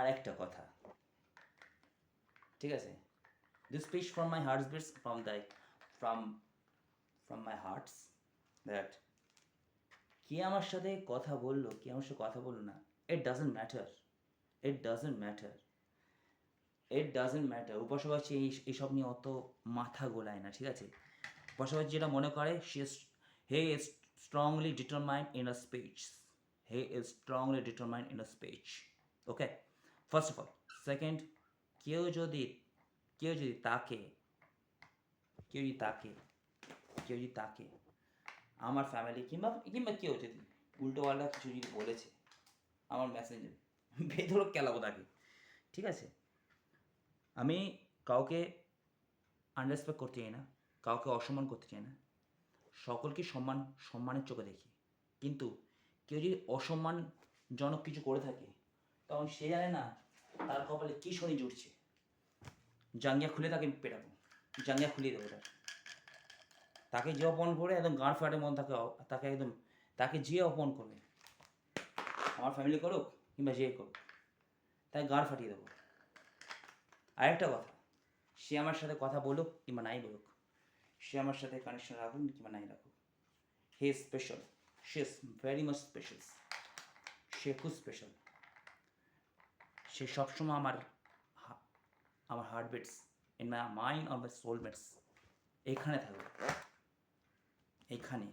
আর একটা কথা, ঠিক আছে? This speech from my hearts beats from my hearts that কে আমার সাথে কথা বললো, কে আমার সাথে কথা বললো না, it doesn't matter, it doesn't matter, it doesn't matter. উপাসবাসী এইসব নিয়ে অত মাথা গোলায় না, ঠিক আছে? উপাসবাসী যেটা মনে করে, he is strongly determined in a speech, he is strongly determined in a speech, okay? First of all. Second, কেউ যদি কেউ যদি তাকে কেউ যদি তাকে কেউ যদি তাকে আমার ফ্যামিলি কিংবা কিংবা কেউ যদি উল্টোপাল্টা কিছু যদি বলেছে আমার মেসেঞ্জারে, বেধড়ক কেলাবো তাকে, ঠিক আছে? আমি কাউকে আনরেসপেক্ট করতে চাই না, কাউকে অসম্মান করতে চাই না, সকলকে সম্মানের চোখে দেখি। কিন্তু কেউ যদি অসম্মানজনক কিছু করে থাকে, তখন সে জানে না তার কপালে কী শনি জুটছে। জাঙ্গিয়া খুলে তাকে পেটাবো, জাঙ্গিয়া খুলিয়ে দেবো তাকে যে অপমান করে একদম গাঁড় ফাটে মন, তাকে একদম তাকে যে অপমান করবে, আমার ফ্যামিলি করুক কিংবা যে করুক, তাকে গাঁড় ফাটিয়ে দেবো। আরেকটা কথা, সে আমার সাথে কথা বলুক কিংবা নাই বলুক, সে আমার সাথে কানেকশন রাখুক কিংবা নাই রাখুক, he is special, she is very much special, সে খুব স্পেশাল। সে সবসময় আমার heartbeats in my mind or my soulmates এখানে থাকবে, এইখানে।